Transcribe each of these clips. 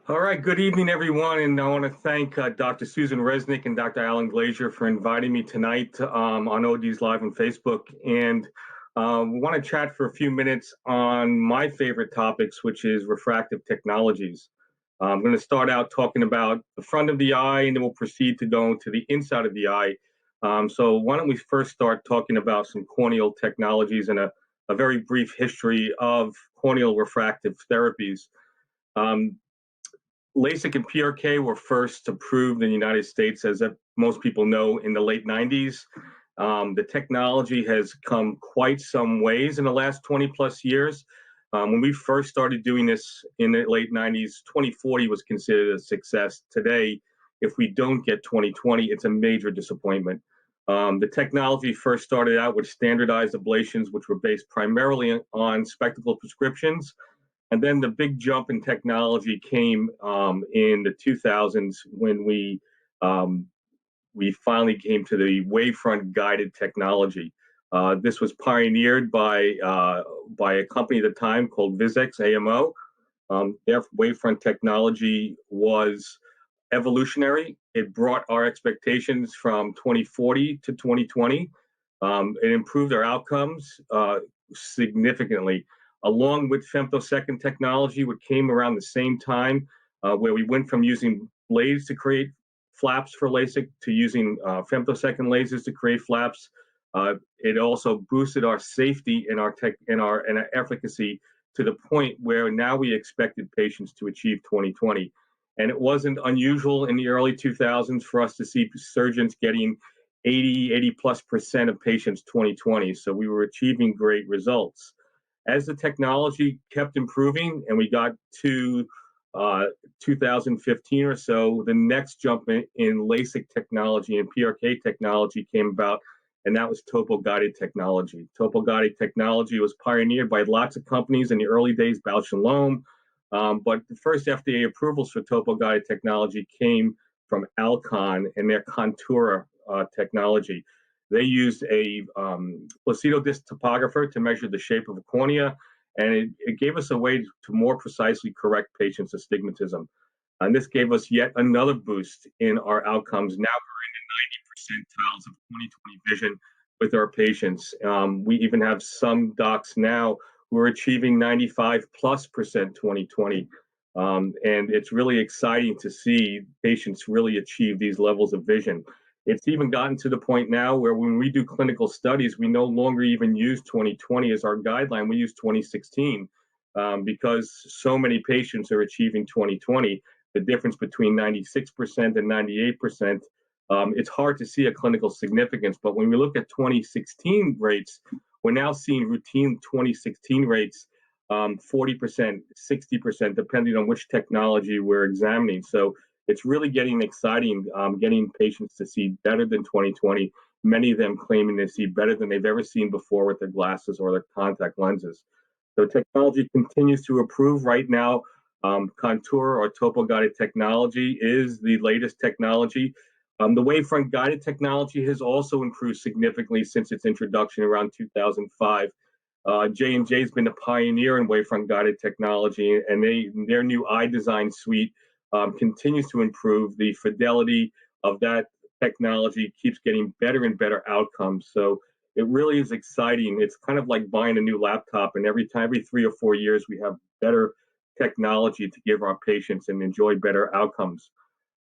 All right, good evening, everyone. And I want to thank Dr. Susan Resnick and Dr. Alan Glazier for inviting me tonight on OD's Live on Facebook. And we want to chat for a few minutes on my favorite topics, which is refractive technologies. I'm going to start out talking about the front of the eye, and then we'll proceed to go to the inside of the eye. So why don't we first start talking about some corneal technologies and a very brief history of corneal refractive therapies. Um, Lasik and PRK were first approved in the United States, as most people know, in the late 90s. The technology has come quite some ways in the last 20 plus years. When we first started doing this in the late 90s, 2040 was considered a success. Today, if we don't get 2020, it's a major disappointment. The technology first started out with standardized ablations, which were based primarily on spectacle prescriptions. And then the big jump in technology came in the 2000s when we finally came to the WaveFront guided technology. This was pioneered by a company at the time called Vizx AMO. Their WaveFront technology was evolutionary. It brought our expectations from 2040 to 2020. It improved our outcomes significantly, along with femtosecond technology, which came around the same time, where we went from using blades to create flaps for LASIK to using femtosecond lasers to create flaps. It also boosted our safety and our efficacy to the point where now we expected patients to achieve 2020. And it wasn't unusual in the early 2000s for us to see surgeons getting 80+ % of patients 2020. So we were achieving great results. As the technology kept improving and we got to 2015 or so, the next jump in LASIK technology and PRK technology came about, and that was Topoguide technology. Topoguide technology was pioneered by lots of companies in the early days, Bausch and Lomb, but the first FDA approvals for Topoguide technology came from Alcon and their Contura technology. They used a placido disc topographer to measure the shape of a cornea, and it gave us a way to more precisely correct patients' astigmatism. And this gave us yet another boost in our outcomes. Now we're in the 90 percentiles of 2020 vision with our patients. We even have some docs now who are achieving 95+% 2020. And it's really exciting to see patients really achieve these levels of vision. It's even gotten to the point now where when we do clinical studies, we no longer even use 2020 as our guideline. We use 2016 because so many patients are achieving 2020. The difference between 96% and 98%, it's hard to see a clinical significance. But when we look at 2016 rates, we're now seeing routine 2016 rates 40%, 60%, depending on which technology we're examining. So it's really getting exciting, getting patients to see better than 2020, many of them claiming to see better than they've ever seen before with their glasses or their contact lenses. So technology continues to improve right now. Contour or topo-guided technology is the latest technology. The wavefront guided technology has also improved significantly since its introduction around 2005. J&J has been a pioneer in wavefront guided technology, and their new eye design suite continues to improve. The fidelity of that technology keeps getting better and better outcomes. So it really is exciting. It's kind of like buying a new laptop, and every 3 or 4 years, we have better technology to give our patients and enjoy better outcomes.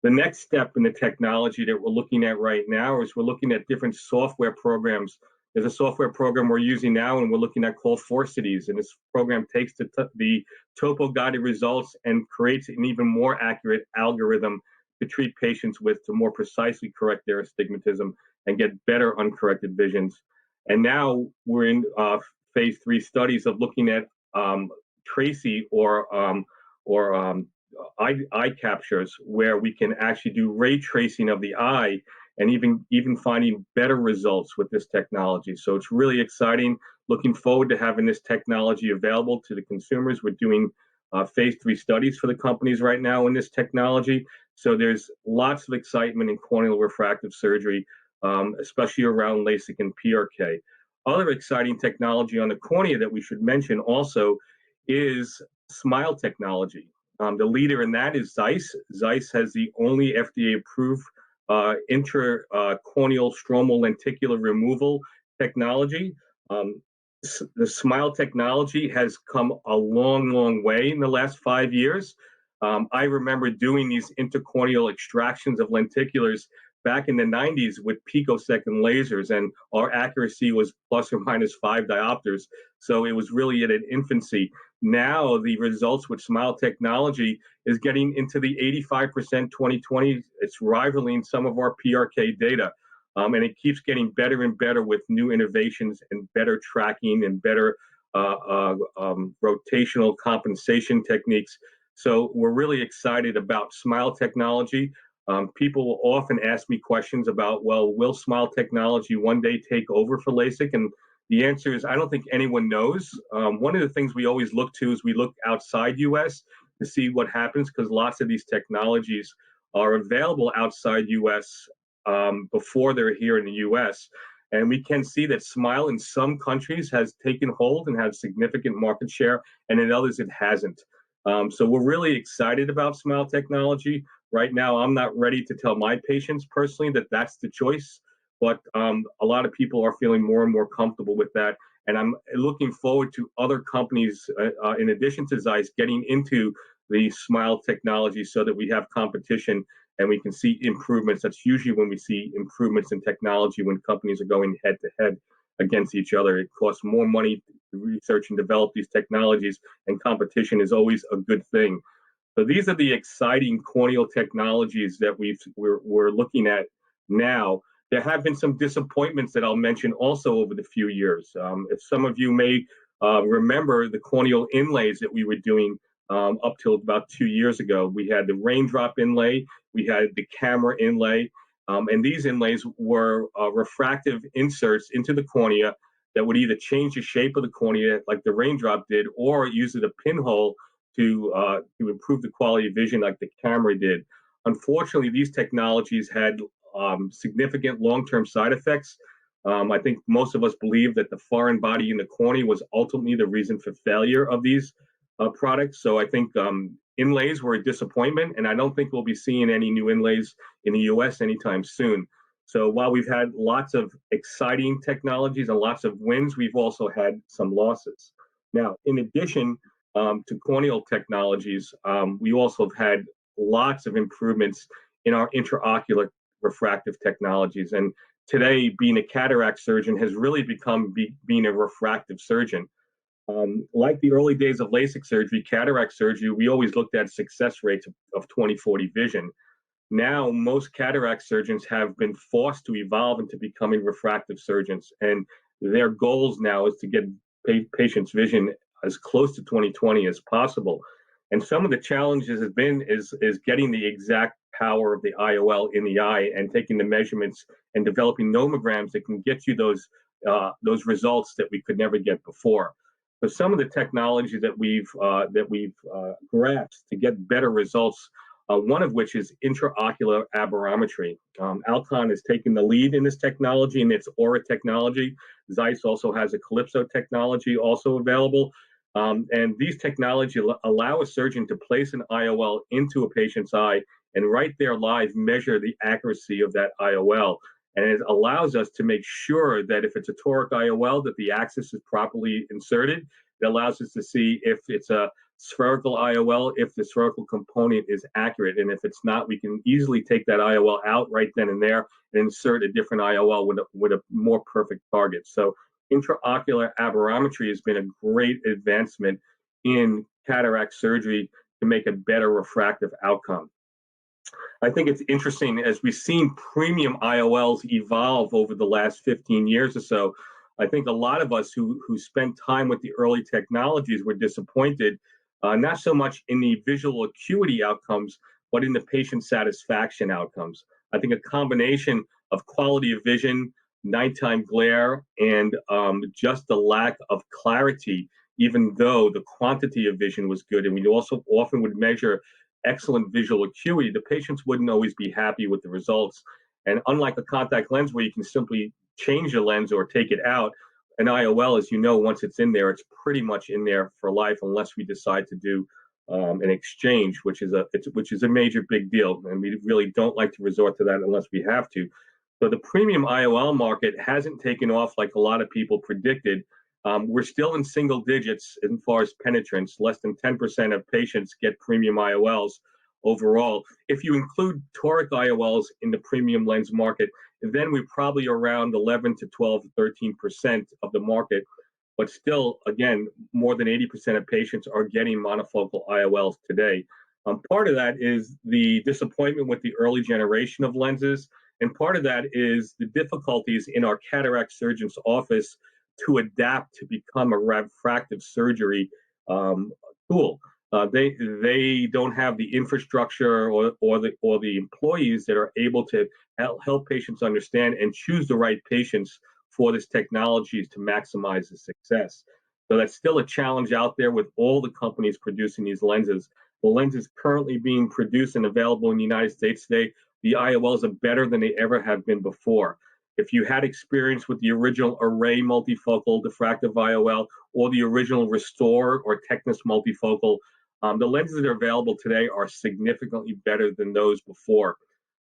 The next step in the technology that we're looking at right now is we're looking at different software programs. There's a software program we're using now, and we're looking at called Forcities. And this program takes the topo-guided results and creates an even more accurate algorithm to treat patients with, to more precisely correct their astigmatism and get better uncorrected visions. And now we're in phase 3 studies of looking at tracy or eye captures, where we can actually do ray tracing of the eye and even finding better results with this technology. So it's really exciting. Looking forward to having this technology available to the consumers. We're doing phase 3 studies for the companies right now in this technology. So there's lots of excitement in corneal refractive surgery, especially around Lasik and PRK. Other exciting technology on the cornea that we should mention also is SMILE technology. The leader in that is Zeiss. Zeiss has the only FDA-approved intracorneal stromal lenticular removal technology. Um, the SMILE technology has come a long, long way in the last 5 years. I remember doing these intercorneal extractions of lenticulars back in the 90s with picosecond lasers, and our accuracy was plus or minus 5 diopters. So it was really at an infancy. Now the results with SMILE technology is getting into the 85% 2020. It's rivaling some of our PRK data. And it keeps getting better and better with new innovations and better tracking and better rotational compensation techniques. So we're really excited about SMILE technology. People will often ask me questions about, well, will SMILE technology one day take over for LASIK? And the answer is, I don't think anyone knows. One of the things we always look to is we look outside US to see what happens, because lots of these technologies are available outside US before they're here in the US. And we can see that SMILE in some countries has taken hold and has significant market share, and in others it hasn't. So we're really excited about SMILE technology. Right now, I'm not ready to tell my patients personally that that's the choice, but a lot of people are feeling more and more comfortable with that. And I'm looking forward to other companies, in addition to Zeiss, getting into the SMILE technology so that we have competition and we can see improvements. That's usually when we see improvements in technology, when companies are going head to head against each other. It costs more money to research and develop these technologies, and competition is always a good thing. So these are the exciting corneal technologies that we're looking at now. There have been some disappointments that I'll mention also over the few years. If some of you may remember the corneal inlays that we were doing up till about 2 years ago. We had the raindrop inlay, we had the camera inlay, and these inlays were refractive inserts into the cornea that would either change the shape of the cornea like the raindrop did, or use it a pinhole to improve the quality of vision like the camera did. Unfortunately, these technologies had significant long-term side effects. I think most of us believe that the foreign body in the cornea was ultimately the reason for failure of these products. So I think inlays were a disappointment, and I don't think we'll be seeing any new inlays in the US anytime soon. So while we've had lots of exciting technologies and lots of wins, we've also had some losses. Now, in addition to corneal technologies, we also have had lots of improvements in our intraocular refractive technologies. And today, being a cataract surgeon has really become being a refractive surgeon. Like the early days of LASIK surgery, cataract surgery, we always looked at success rates of 20/40 vision. Now, most cataract surgeons have been forced to evolve into becoming refractive surgeons, and their goals now is to get patients' vision as close to 20/20 as possible. And some of the challenges has been is getting the exact power of the IOL in the eye and taking the measurements and developing nomograms that can get you those results that we could never get before. So some of the technology that we've grasped to get better results, one of which is intraocular aberrometry. Alcon has taken the lead in this technology, and its Aura technology. Zeiss also has a Calypso technology also available. And these technologies allow a surgeon to place an IOL into a patient's eye and right there live measure the accuracy of that IOL. And it allows us to make sure that if it's a toric IOL, that the axis is properly inserted. It allows us to see if it's a spherical IOL, if the spherical component is accurate. And if it's not, we can easily take that IOL out right then and there and insert a different IOL with a more perfect target. So intraocular aberrometry has been a great advancement in cataract surgery to make a better refractive outcome. I think it's interesting as we've seen premium IOLs evolve over the last 15 years or so. I think a lot of us who spent time with the early technologies were disappointed, not so much in the visual acuity outcomes, but in the patient satisfaction outcomes. I think a combination of quality of vision, nighttime glare, and just the lack of clarity, even though the quantity of vision was good. And we also often would measure excellent visual acuity, the patients wouldn't always be happy with the results. And unlike a contact lens where you can simply change the lens or take it out, an IOL, as you know, once it's in there, it's pretty much in there for life unless we decide to do in exchange, which is a major big deal, and we really don't like to resort to that unless we have to. So the premium IOL market hasn't taken off like a lot of people predicted. We're still in single digits as far as penetrance. Less than 10% of patients get premium IOLs overall. If you include toric IOLs in the premium lens market, then we're probably around 11 to 12, 13% of the market. But still, again, more than 80% of patients are getting monofocal IOLs today. Part of that is the disappointment with the early generation of lenses, and part of that is the difficulties in our cataract surgeon's office to adapt to become a refractive surgery tool. They don't have the infrastructure or the employees that are able to help patients understand and choose the right patients for this technology to maximize the success. So that's still a challenge out there with all the companies producing these lenses. The lenses currently being produced and available in the United States today, the IOLs are better than they ever have been before. If you had experience with the original Array multifocal diffractive IOL or the original Restore or Technis multifocal, the lenses that are available today are significantly better than those before.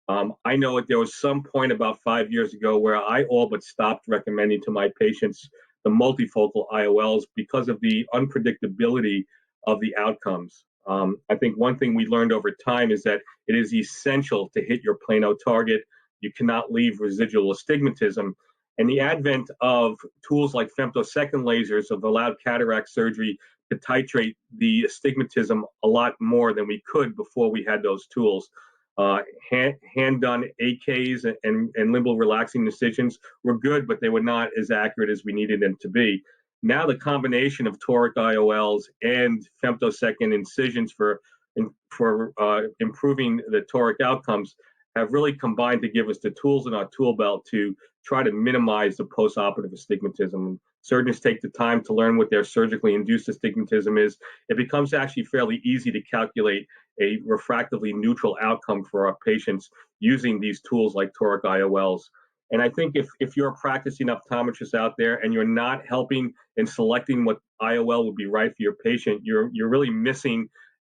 I know there was some point about 5 years ago where I all but stopped recommending to my patients the multifocal IOLs because of the unpredictability of the outcomes. I think one thing we learned over time is that it is essential to hit your plano target. You cannot leave residual astigmatism. And the advent of tools like femtosecond lasers have allowed cataract surgery to titrate the astigmatism a lot more than we could before we had those tools. Hand-done AKs and limbal relaxing incisions were good, but they were not as accurate as we needed them to be. Now the combination of toric IOLs and femtosecond incisions for improving the toric outcomes have really combined to give us the tools in our tool belt to try to minimize the postoperative astigmatism. Surgeons take the time to learn what their surgically induced astigmatism is. It becomes actually fairly easy to calculate a refractively neutral outcome for our patients using these tools like toric IOLs. And I think if you're a practicing optometrist out there and you're not helping in selecting what IOL would be right for your patient, you're really missing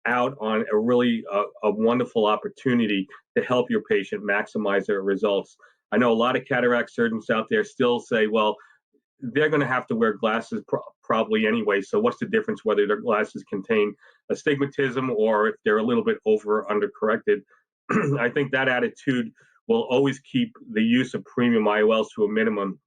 out on a wonderful opportunity to help your patient maximize their results. I know a lot of cataract surgeons out there still say, well, they're going to have to wear glasses probably anyway. So what's the difference whether their glasses contain astigmatism or if they're a little bit over or under corrected? I think that attitude will always keep the use of premium IOLs to a minimum.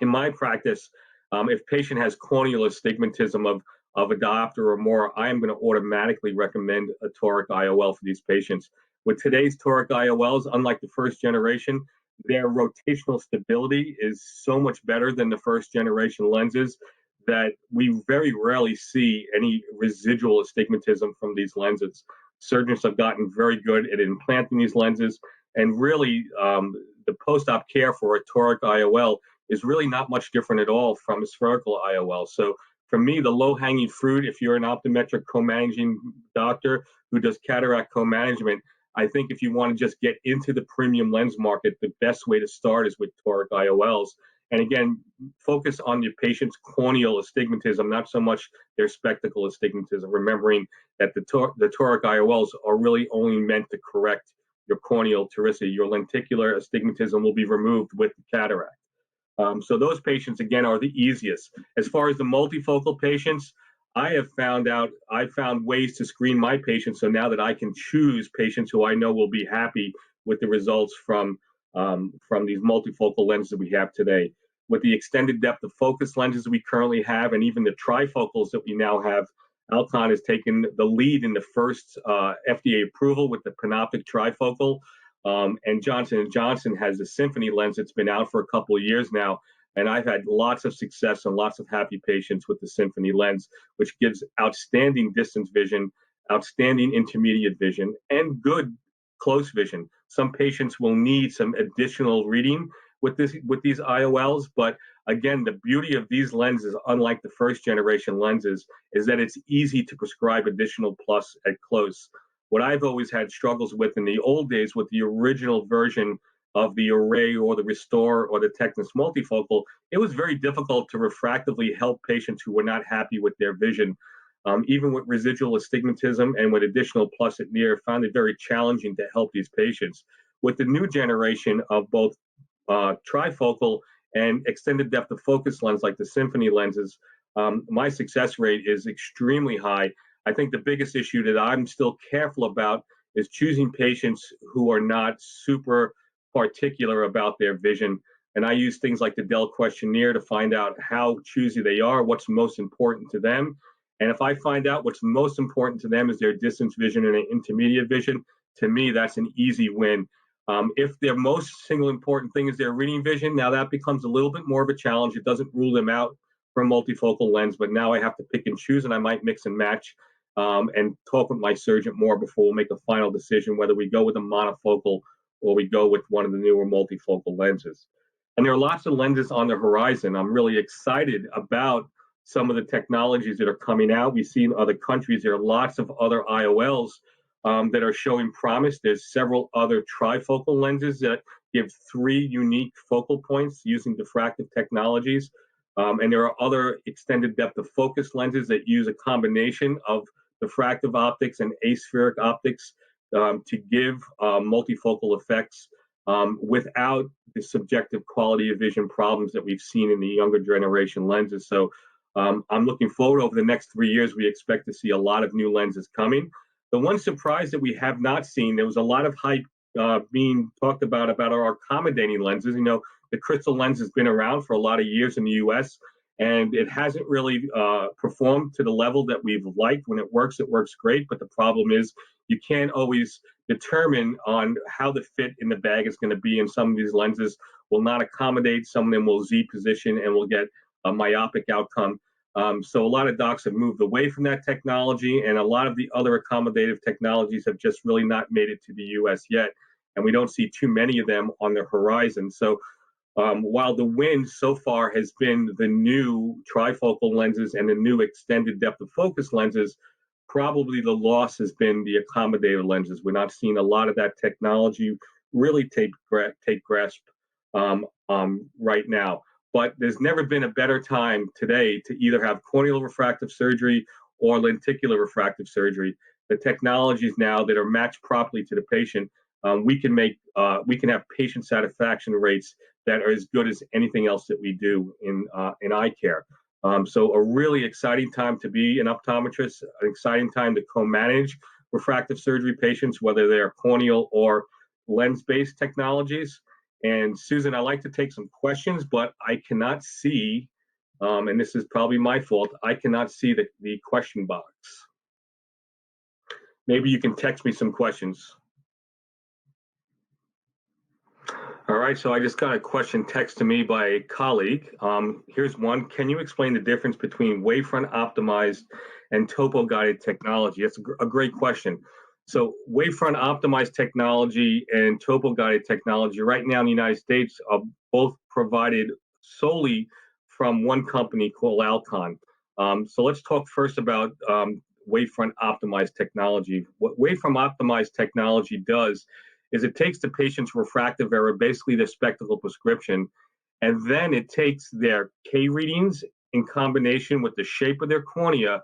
In my practice, if patient has corneal astigmatism of a diopter or more, I am going to automatically recommend a toric IOL for these patients. With today's toric IOLs, unlike the first generation, their rotational stability is so much better than the first generation lenses that we very rarely see any residual astigmatism from these lenses. Surgeons have gotten very good at implanting these lenses, and really the post-op care for a toric IOL is really not much different at all from a spherical IOL. So for me, the low-hanging fruit, if you're an optometric co-managing doctor who does cataract co-management, I think if you want to just get into the premium lens market, the best way to start is with toric IOLs. And again, focus on your patient's corneal astigmatism, not so much their spectacle astigmatism, remembering that the toric IOLs are really only meant to correct your corneal toricity. Your lenticular astigmatism will be removed with the cataract. So those patients, again, are the easiest. As far as the multifocal patients, I found ways to screen my patients so now that I can choose patients who I know will be happy with the results from these multifocal lenses that we have today. With the extended depth of focus lenses we currently have, and even the trifocals that we now have, Alcon has taken the lead in the first FDA approval with the Panoptic trifocal. And Johnson & Johnson has the Symphony lens that's been out for a couple of years now. And I've had lots of success and lots of happy patients with the Symphony lens, which gives outstanding distance vision, outstanding intermediate vision, and good close vision. Some patients will need some additional reading with these IOLs, but again, the beauty of these lenses, unlike the first generation lenses, is that it's easy to prescribe additional plus at close. What I've always had struggles with in the old days with the original version of the Array or the Restore or the Technis multifocal, it was very difficult to refractively help patients who were not happy with their vision. even with residual astigmatism and with additional plus at near, found it very challenging to help these patients. With the new generation of both trifocal and extended depth of focus lens like the Symphony lenses, my success rate is extremely high. I think the biggest issue that I'm still careful about is choosing patients who are not super particular about their vision. And I use things like the Dell questionnaire to find out how choosy they are, what's most important to them. And if I find out what's most important to them is their distance vision and intermediate vision, to me, that's an easy win. If their most single important thing is their reading vision, now that becomes a little bit more of a challenge. It doesn't rule them out for a multifocal lens, but now I have to pick and choose, and I might mix and match and talk with my surgeon more before we make a final decision whether we go with a monofocal or we go with one of the newer multifocal lenses. And there are lots of lenses on the horizon. I'm really excited about some of the technologies that are coming out. We see in other countries there are lots of other IOLs that are showing promise. There's several other trifocal lenses that give 3 unique focal points using diffractive technologies. And there are other extended depth of focus lenses that use a combination of diffractive optics and aspheric optics to give multifocal effects without the subjective quality of vision problems that we've seen in the younger generation lenses. So I'm looking forward. Over the next 3 years, we expect to see a lot of new lenses coming. The one surprise that we have not seen, there was a lot of hype being talked about our accommodating lenses. You know, the crystal lens has been around for a lot of years in the US, and it hasn't really performed to the level that we've liked. When it works great. But the problem is you can't always determine on how the fit in the bag is going to be. And some of these lenses will not accommodate. Some of them will Z position and will get a myopic outcome. So a lot of docs have moved away from that technology, and a lot of the other accommodative technologies have just really not made it to the US yet. And we don't see too many of them on the horizon. So while the win so far has been the new trifocal lenses and the new extended depth of focus lenses, probably the loss has been the accommodative lenses. We're not seeing a lot of that technology really take grasp right now. But there's never been a better time today to either have corneal refractive surgery or lenticular refractive surgery. The technologies now that are matched properly to the patient, we can have patient satisfaction rates that are as good as anything else that we do in eye care. So a really exciting time to be an optometrist, an exciting time to co-manage refractive surgery patients, whether they're corneal or lens-based technologies. And Susan, I'd like to take some questions, but I cannot see, and this is probably my fault, I cannot see the question box. Maybe you can text me some questions. All right, so I just got a question text to me by a colleague. Here's one. Can you explain the difference between WaveFront optimized and topo-guided technology? That's a great question. So WaveFront optimized technology and topo-guided technology right now in the United States are both provided solely from one company called Alcon. So let's talk first about WaveFront optimized technology. What WaveFront optimized technology does is it takes the patient's refractive error, basically their spectacle prescription, and then it takes their K readings in combination with the shape of their cornea,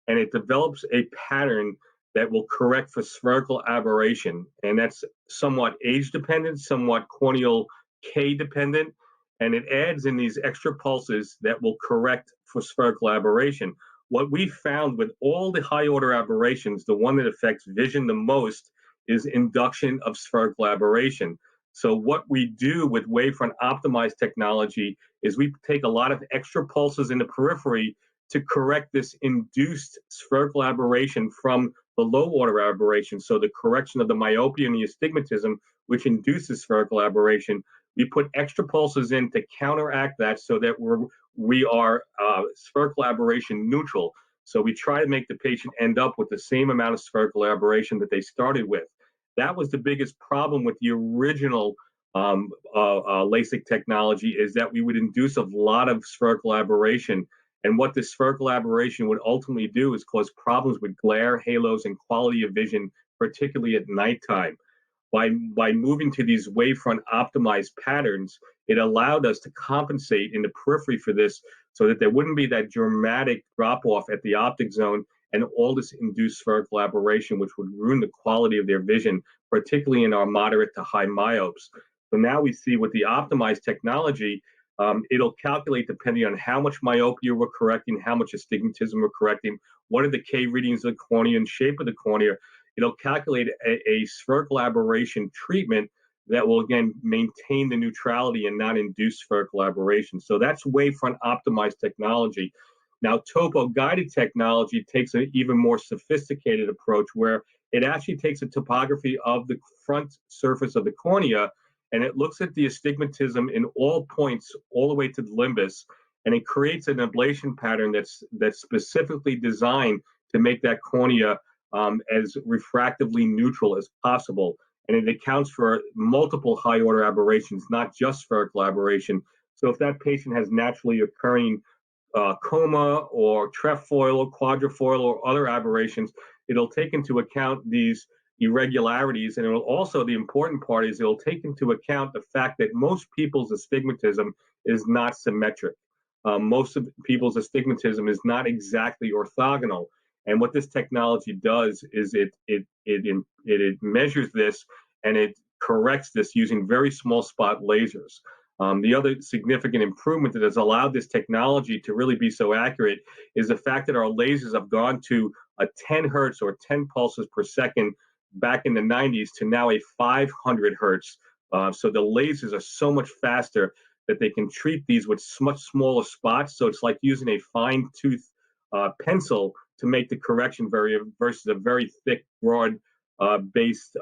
and it develops a pattern that will correct for spherical aberration. And that's somewhat age dependent, somewhat corneal K dependent, and it adds in these extra pulses that will correct for spherical aberration. What we found with all the high order aberrations, the one that affects vision the most is induction of spherical aberration. So what we do with WaveFront optimized technology is we take a lot of extra pulses in the periphery to correct this induced spherical aberration from the low order aberration. So the correction of the myopia and the astigmatism, which induces spherical aberration, we put extra pulses in to counteract that so that we are spherical aberration neutral. So we try to make the patient end up with the same amount of spherical aberration that they started with. That was the biggest problem with the original LASIK technology, is that we would induce a lot of spherical aberration. And what this spherical aberration would ultimately do is cause problems with glare, halos, and quality of vision, particularly at nighttime. By moving to these WaveFront optimized patterns, it allowed us to compensate in the periphery for this so that there wouldn't be that dramatic drop off at the optic zone and all this induced spherical aberration, which would ruin the quality of their vision, particularly in our moderate to high myopes. So now we see with the optimized technology, it'll calculate depending on how much myopia we're correcting, how much astigmatism we're correcting, what are the K readings of the cornea and shape of the cornea. It'll calculate a spherical aberration treatment that will, again, maintain the neutrality and not induce spherical aberration. So that's WaveFront optimized technology. Now, topo-guided technology takes an even more sophisticated approach where it actually takes a topography of the front surface of the cornea, and it looks at the astigmatism in all points, all the way to the limbus, and it creates an ablation pattern that's specifically designed to make that cornea as refractively neutral as possible. And it accounts for multiple high-order aberrations, not just spherical aberration. So if that patient has naturally occurring coma or trefoil or quadrifoil or other aberrations, it'll take into account these irregularities, and it will also, the important part is it'll take into account the fact that most people's astigmatism is not symmetric. Most of people's astigmatism is not exactly orthogonal. And what this technology does is it measures this and it corrects this using very small spot lasers. The other significant improvement that has allowed this technology to really be so accurate is the fact that our lasers have gone to a 10 hertz or 10 pulses per second back in the 90s to now a 500 hertz. So the lasers are so much faster that they can treat these with much smaller spots. So it's like using a fine tooth pencil to make the correction versus a very thick, broad based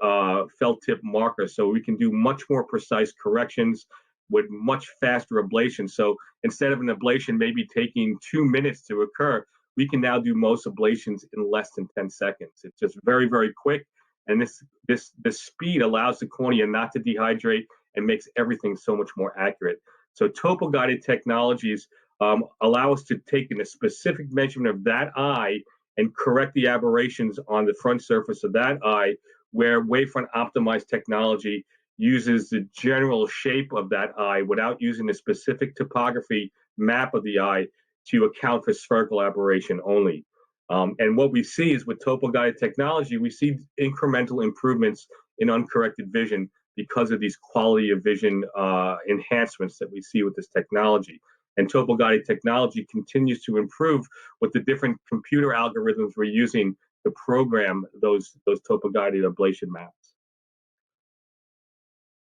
felt tip marker. So we can do much more precise corrections with much faster ablation. So instead of an ablation maybe taking 2 minutes to occur, we can now do most ablations in less than 10 seconds. It's just very, very quick. And this speed allows the cornea not to dehydrate and makes everything so much more accurate. So topo-guided technologies allow us to take in a specific measurement of that eye and correct the aberrations on the front surface of that eye, where WaveFront optimized technology uses the general shape of that eye without using the specific topography map of the eye to account for spherical aberration only. And what we see is with topo-guided technology, we see incremental improvements in uncorrected vision because of these quality of vision enhancements that we see with this technology. And topo-guided technology continues to improve with the different computer algorithms we're using to program those topo-guided ablation maps.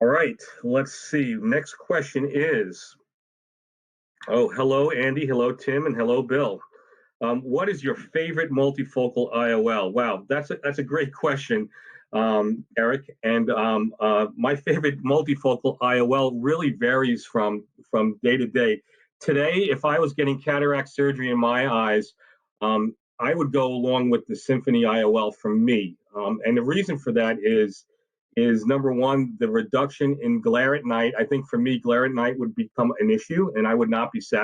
All right, let's see. Next question is, hello, Andy. Hello, Tim. And hello, Bill. What is your favorite multifocal IOL? Wow, that's a great question, Eric. And my favorite multifocal IOL really varies from day to day. Today, if I was getting cataract surgery in my eyes, I would go along with the Symphony IOL for me. And the reason for that is number one, the reduction in glare at night. I think for me, glare at night would become an issue, and I would not be satisfied